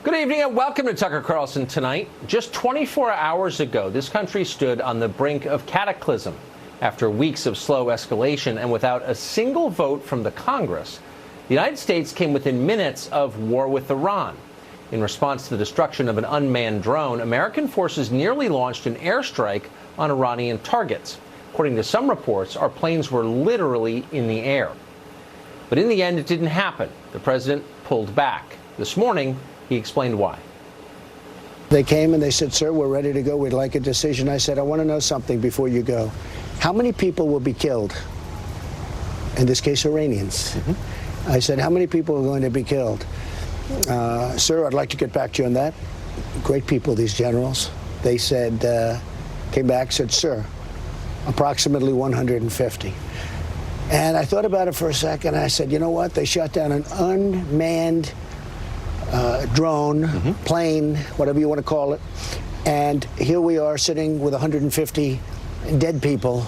Good evening and welcome to Tucker Carlson Tonight. Just 24 hours ago, this country stood on the brink of cataclysm. After weeks of slow escalation and without a single vote from the Congress, the United States came within minutes of war with Iran. In response to the destruction of an unmanned drone, American forces nearly launched an airstrike on Iranian targets. According to some reports, our planes were literally in the air. But in the end, it didn't happen. The president pulled back. This morning, he explained why. They came and they said, sir, we're ready to go. We'd like a decision. I said, I want to know something before you go. How many people will be killed? In this case, Iranians. I said, how many people are going to be killed? Sir, I'd like to get back to you on that. Great people, these generals. They said, came back, said, sir, approximately 150. And I thought about it for a second. I said, you know what? They shot down an unmanned drone, plane, whatever you want to call it. And here we are sitting with 150 dead people.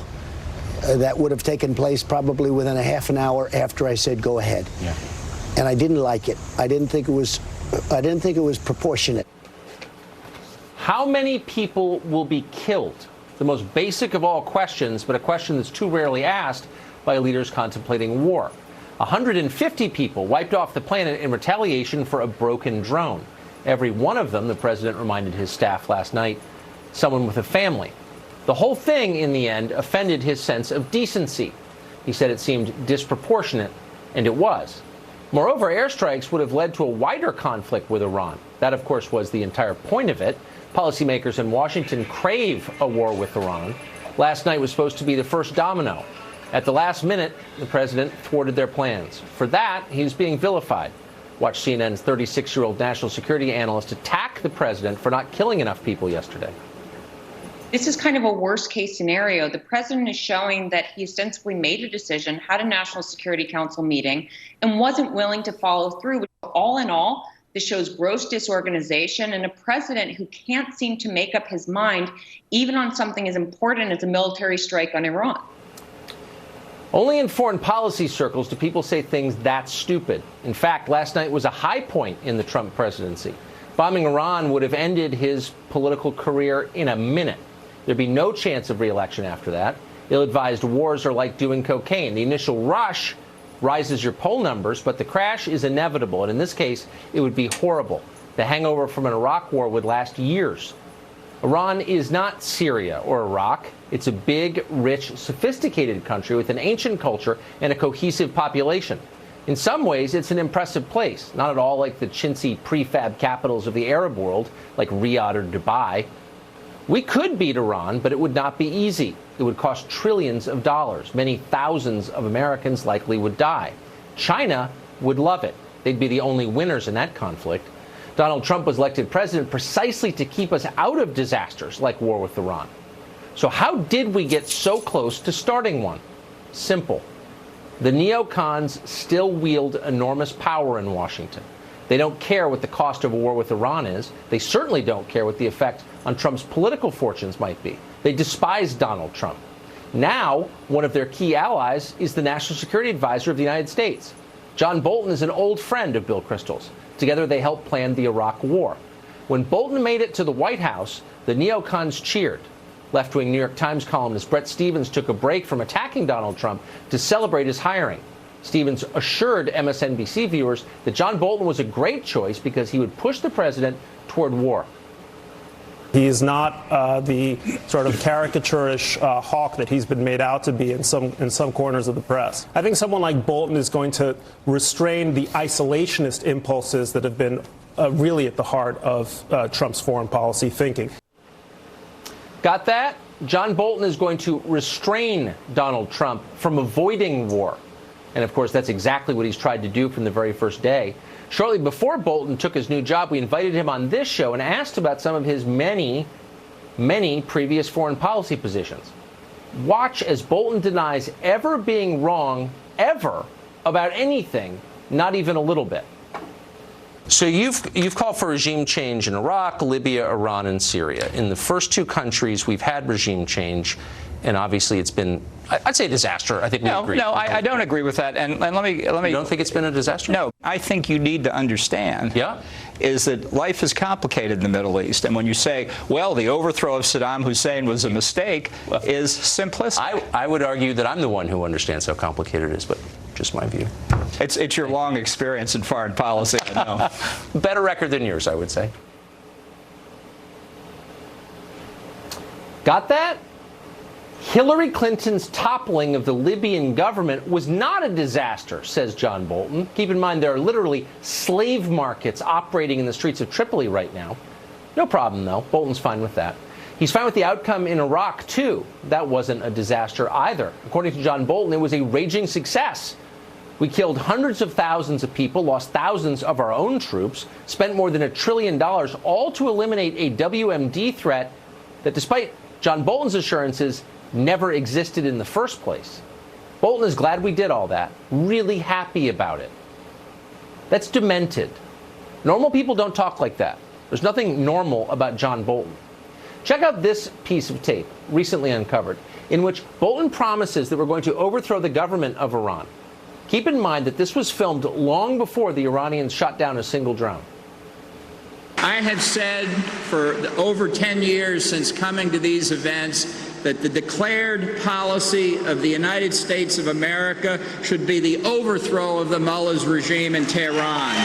That would have taken place probably within a half an hour after I said go ahead. Yeah. And I didn't like it. I didn't think it was proportionate. How many people will be killed? The most basic of all questions, but a question that's too rarely asked by leaders contemplating war. 150 people wiped off the planet in retaliation for a broken drone. Every one of them, the president reminded his staff last night, someone with a family. The whole thing, in the end, offended his sense of decency. He said it seemed disproportionate, and it was. Moreover, airstrikes would have led to a wider conflict with Iran. That, of course, was the entire point of it. Policymakers in Washington crave a war with Iran. Last night was supposed to be the first domino. At the last minute, the president thwarted their plans. For that, he's being vilified. Watch CNN's 36-year-old national security analyst attack the president for not killing enough people yesterday. This is kind of a worst-case scenario. The president is showing that he ostensibly made a decision, had a National Security Council meeting, and wasn't willing to follow through. All in all, this shows gross disorganization and a president who can't seem to make up his mind, even on something as important as a military strike on Iran. Only in foreign policy circles do people say things that stupid. In fact, last night was a high point in the Trump presidency. Bombing Iran would have ended his political career in a minute. There'd be no chance of re-election after that. Ill-advised wars are like doing cocaine. The initial rush rises your poll numbers, but the crash is inevitable. And in this case, it would be horrible. The hangover from an Iraq war would last years. Iran is not Syria or Iraq. It's a big, rich, sophisticated country with an ancient culture and a cohesive population. In some ways, it's an impressive place, not at all like the chintzy prefab capitals of the Arab world, like Riyadh or Dubai. We could beat Iran, but it would not be easy. It would cost trillions of dollars. Many thousands of Americans likely would die. China would love it. They'd be the only winners in that conflict. Donald Trump was elected president precisely to keep us out of disasters like war with Iran. So how did we get so close to starting one? Simple. The neocons still wield enormous power in Washington. They don't care what the cost of a war with Iran is. They certainly don't care what the effect on Trump's political fortunes might be. They despise Donald Trump. Now, one of their key allies is the National Security Advisor of the United States. John Bolton is an old friend of Bill Kristol's. Together, they helped plan the Iraq War. When Bolton made it to the White House, the neocons cheered. Left-wing New York Times columnist Bret Stephens took a break from attacking Donald Trump to celebrate his hiring. Stephens assured MSNBC viewers that John Bolton was a great choice because he would push the president toward war. He is not the sort of caricaturish hawk that he's been made out to be in some corners of the press. I think someone like Bolton is going to restrain the isolationist impulses that have been really at the heart of Trump's foreign policy thinking. Got that? John Bolton is going to restrain Donald Trump from avoiding war. And, of course, that's exactly what he's tried to do from the very first day. Shortly before Bolton took his new job, we invited him on this show and asked about some of his many previous foreign policy positions. Watch as Bolton denies ever being wrong, ever, about anything, not even a little bit. So you've called for regime change in Iraq, Libya, Iran, and Syria. In the first two countries, we've had regime change. And obviously it's been, I'd say, a disaster. I think we agree. No, I don't agree with that. And let me. You don't think it's been a disaster? No, I think you need to understand. Is that life is complicated in the Middle East, and when you say, well, the overthrow of Saddam Hussein was a mistake, is simplistic. I would argue that I'm the one who understands how complicated it is, but just my view. It's your long experience in foreign policy. I know. Better record than yours, I would say. Got that? Hillary Clinton's toppling of the Libyan government was not a disaster, says John Bolton. Keep in mind there are literally slave markets operating in the streets of Tripoli right now. No problem, though. Bolton's fine with that. He's fine with the outcome in Iraq, too. That wasn't a disaster either. According to John Bolton, it was a raging success. We killed hundreds of thousands of people, lost thousands of our own troops, spent more than $1 trillion, all to eliminate a WMD threat that, despite John Bolton's assurances, never existed in the first place. Bolton is glad we did all that, really happy about it. That's demented. Normal people don't talk like that. There's nothing normal about John Bolton. Check out this piece of tape, recently uncovered, in which Bolton promises that we're going to overthrow the government of Iran. Keep in mind that this was filmed long before the Iranians shot down a single drone. I have said for over 10 years since coming to these events that the declared policy of the United States of America should be the overthrow of the mullah's regime in Tehran.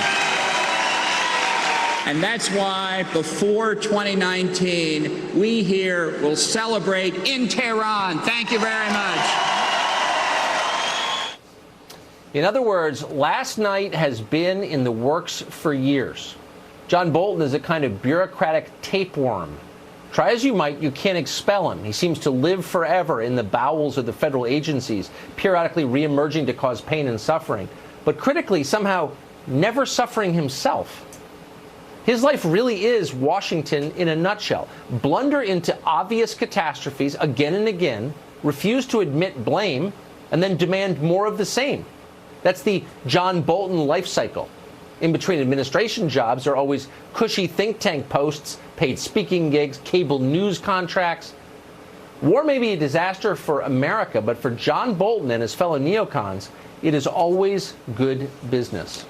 And that's why before 2019, we here will celebrate in Tehran. Thank you very much. In other words, last night has been in the works for years. John Bolton is a kind of bureaucratic tapeworm. Try as you might, you can't expel him. He seems to live forever in the bowels of the federal agencies, periodically reemerging to cause pain and suffering, but critically somehow never suffering himself. His life really is Washington in a nutshell. Blunder into obvious catastrophes again and again, refuse to admit blame, and then demand more of the same. That's the John Bolton life cycle. In between administration jobs are always cushy think tank posts, paid speaking gigs, cable news contracts. War may be a disaster for America, but for John Bolton and his fellow neocons, it is always good business.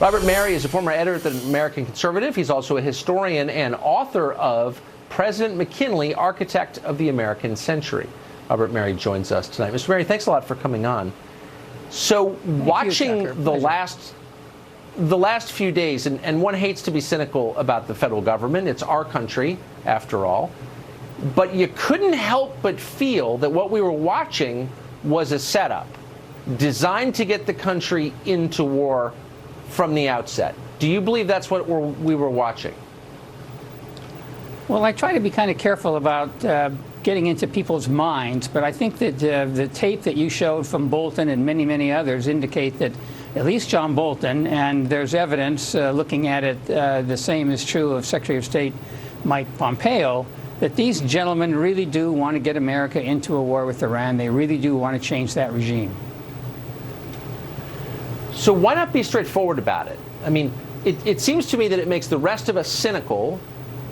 Robert Mary is a former editor at the American Conservative. He's also a historian and author of President McKinley, Architect of the American Century. Robert Mary joins us tonight. Mr. Mary, thanks a lot for coming on. So watching the last few days, and one hates to be cynical about the federal government. It's our country, after all. But you couldn't help but feel that what we were watching was a setup designed to get the country into war from the outset. Do you believe that's what we were watching? Well, I try to be kind of careful about getting into people's minds, but I think that the tape that you showed from Bolton and many, many others indicate that at least John Bolton, and there's evidence looking at it, the same is true of Secretary of State Mike Pompeo, that these gentlemen really do want to get America into a war with Iran. They really do want to change that regime. So why not be straightforward about it? I mean, it seems to me that it makes the rest of us cynical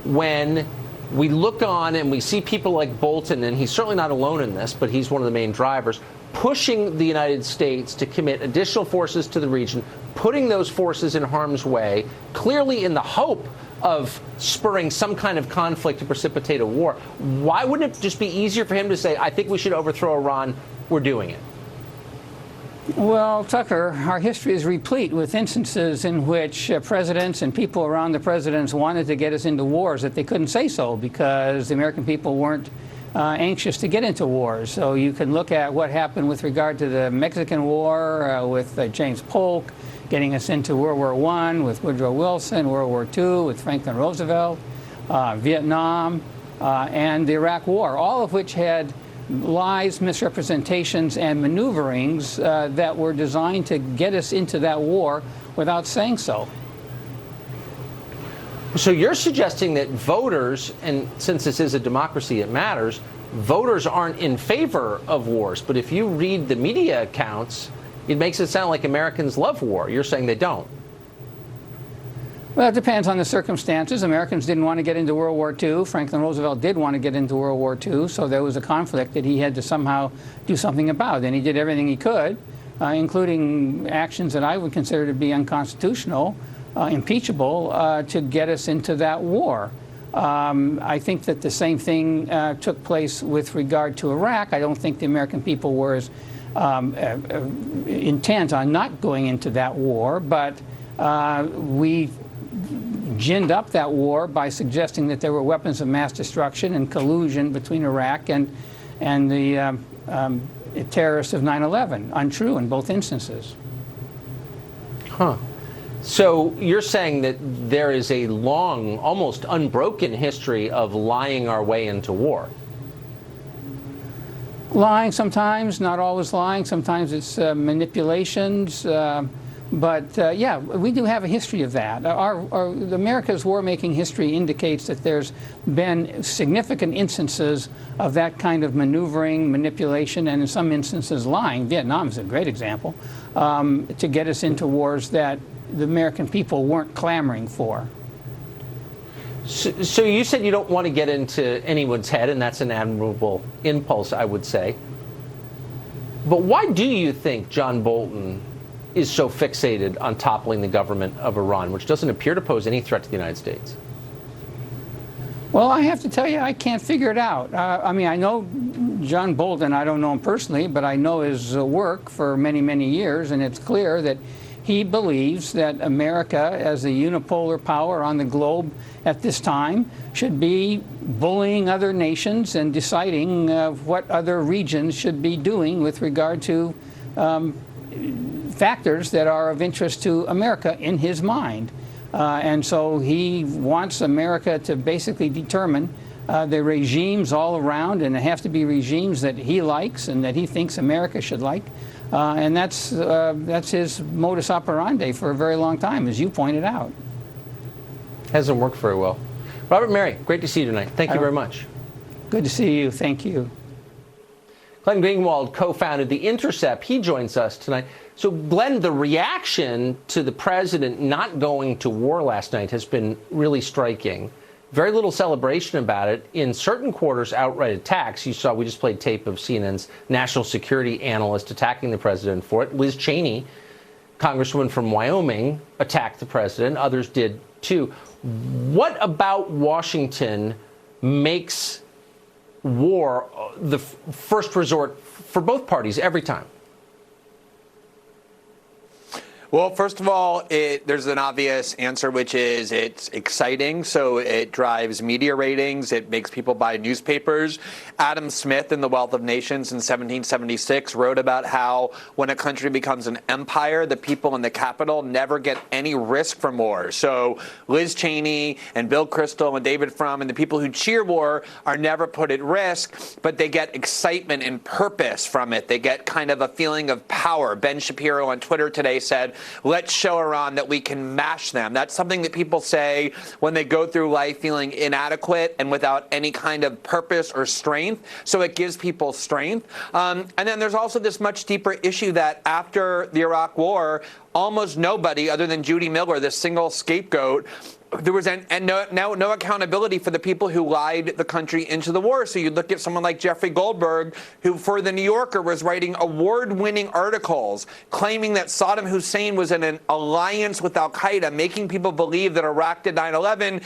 when we look on and we see people like Bolton, and he's certainly not alone in this, but he's one of the main drivers, pushing the United States to commit additional forces to the region, putting those forces in harm's way, clearly in the hope of spurring some kind of conflict to precipitate a war. Why wouldn't it just be easier for him to say, I think we should overthrow Iran, we're doing it? Well, Tucker, our history is replete with instances in which presidents and people around the presidents wanted to get us into wars that they couldn't say so because the American people weren't anxious to get into wars. So you can look at what happened with regard to the Mexican War with James Polk, getting us into World War I with Woodrow Wilson, World War II with Franklin Roosevelt, Vietnam, and the Iraq War, all of which had lies, misrepresentations, and maneuverings that were designed to get us into that war without saying so. So you're suggesting that voters, and since this is a democracy, it matters, voters aren't in favor of wars. But if you read the media accounts, it makes it sound like Americans love war. You're saying they don't. Well, it depends on the circumstances. Americans didn't want to get into World War II. Franklin Roosevelt did want to get into World War II, so there was a conflict that he had to somehow do something about. And he did everything he could, including actions that I would consider to be unconstitutional, impeachable, to get us into that war. I think that the same thing took place with regard to Iraq. I don't think the American people were as intent on not going into that war, but we ginned up that war by suggesting that there were weapons of mass destruction and collusion between Iraq and the terrorists of 9/11. Untrue in both instances. Huh. So you're saying that there is a long, almost unbroken history of lying our way into war? Lying sometimes, not always lying. Sometimes it's manipulations. But yeah, we do have a history of that. America's war-making history indicates that there's been significant instances of that kind of maneuvering, manipulation, and in some instances lying. Vietnam is a great example, to get us into wars that the American people weren't clamoring for. So you said you don't want to get into anyone's head, and that's an admirable impulse, I would say. But why do you think John Bolton is so fixated on toppling the government of Iran, which doesn't appear to pose any threat to the United States? Well, I have to tell you, I can't figure it out. I mean, I know John Bolton. I don't know him personally, but I know his work for many, many years, and it's clear that he believes that America, as a unipolar power on the globe at this time, should be bullying other nations and deciding what other regions should be doing with regard to factors that are of interest to America in his mind. And so he wants America to basically determine the regimes all around, and they have to be regimes that he likes and that he thinks America should like. And that's his modus operandi for a very long time, as you pointed out. Hasn't worked very well. Robert Mary, great to see you tonight. Thank you very much. Good to see you. Thank you. Glenn Greenwald co-founded The Intercept. He joins us tonight. So, Glenn, the reaction to the president not going to war last night has been really striking. Very little celebration about it. In certain quarters, outright attacks. You saw, we just played tape of CNN's national security analyst attacking the president for it. Liz Cheney, congresswoman from Wyoming, attacked the president. Others did, too. What about Washington makes war the first resort for both parties every time? Well, first of all, there's an obvious answer, which is it's exciting. So it drives media ratings. It makes people buy newspapers. Adam Smith in The Wealth of Nations in 1776 wrote about how when a country becomes an empire, the people in the capital never get any risk from war. So Liz Cheney and Bill Kristol and David Frum and the people who cheer war are never put at risk, but they get excitement and purpose from it. They get kind of a feeling of power. Ben Shapiro on Twitter today said, let's show Iran that we can mash them. That's something that people say when they go through life feeling inadequate and without any kind of purpose or strength. So it gives people strength. And then there's also this much deeper issue that after the Iraq War, almost nobody other than Judy Miller, this single scapegoat, there was no accountability for the people who lied the country into the war. So you look at someone like Jeffrey Goldberg, who for The New Yorker was writing award-winning articles claiming that Saddam Hussein was in an alliance with al-Qaeda, making people believe that Iraq did 9/11.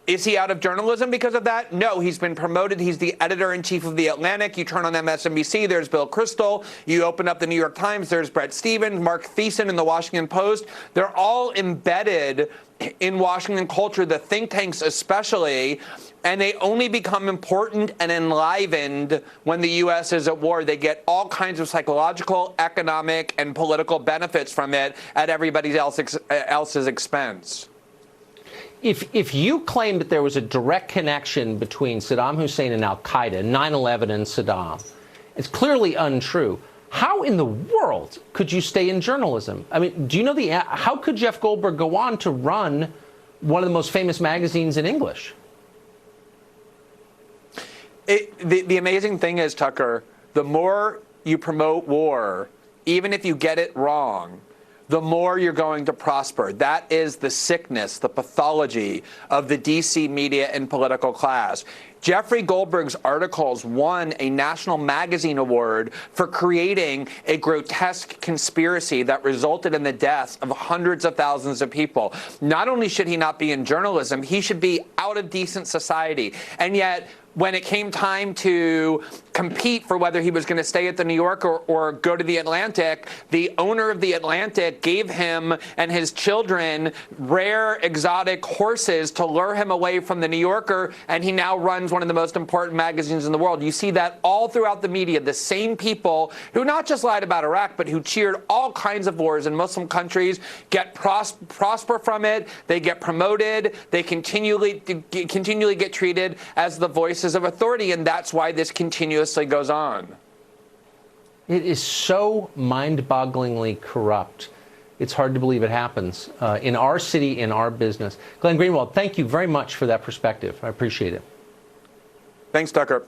Is he out of journalism because of that? No, he's been promoted. He's the editor-in-chief of The Atlantic. You turn on MSNBC, there's Bill Kristol. You open up the New York Times, there's Bret Stephens, Mark Thiessen in the Washington Post. They're all embedded in Washington culture, the think tanks especially, and they only become important and enlivened when the U.S. is at war. They get all kinds of psychological, economic, and political benefits from it at everybody else's expense. If you claim that there was a direct connection between Saddam Hussein and al-Qaeda, 9/11 and Saddam, it's clearly untrue. How in the world could you stay in journalism? I mean, do you know how could Jeff Goldberg go on to run one of the most famous magazines in English? The amazing thing is, Tucker, the more you promote war, even if you get it wrong, the more you're going to prosper. That is the sickness, the pathology of the DC media and political class. Jeffrey Goldberg's articles won a National Magazine Award for creating a grotesque conspiracy that resulted in the deaths of hundreds of thousands of people. Not only should he not be in journalism, he should be out of decent society. And yet, when it came time to compete for whether he was going to stay at the New Yorker or go to the Atlantic, the owner of the Atlantic gave him and his children rare exotic horses to lure him away from the New Yorker, and he now runs one of the most important magazines in the world. You see that all throughout the media, the same people who not just lied about Iraq, but who cheered all kinds of wars in Muslim countries get prosper from it, they get promoted, they continually get treated as the voices of authority, and that's why this continuously goes on. It is so mind-bogglingly corrupt. It's hard to believe it happens in our city, in our business. Glenn Greenwald, thank you very much for that perspective. I appreciate it. Thanks, Tucker.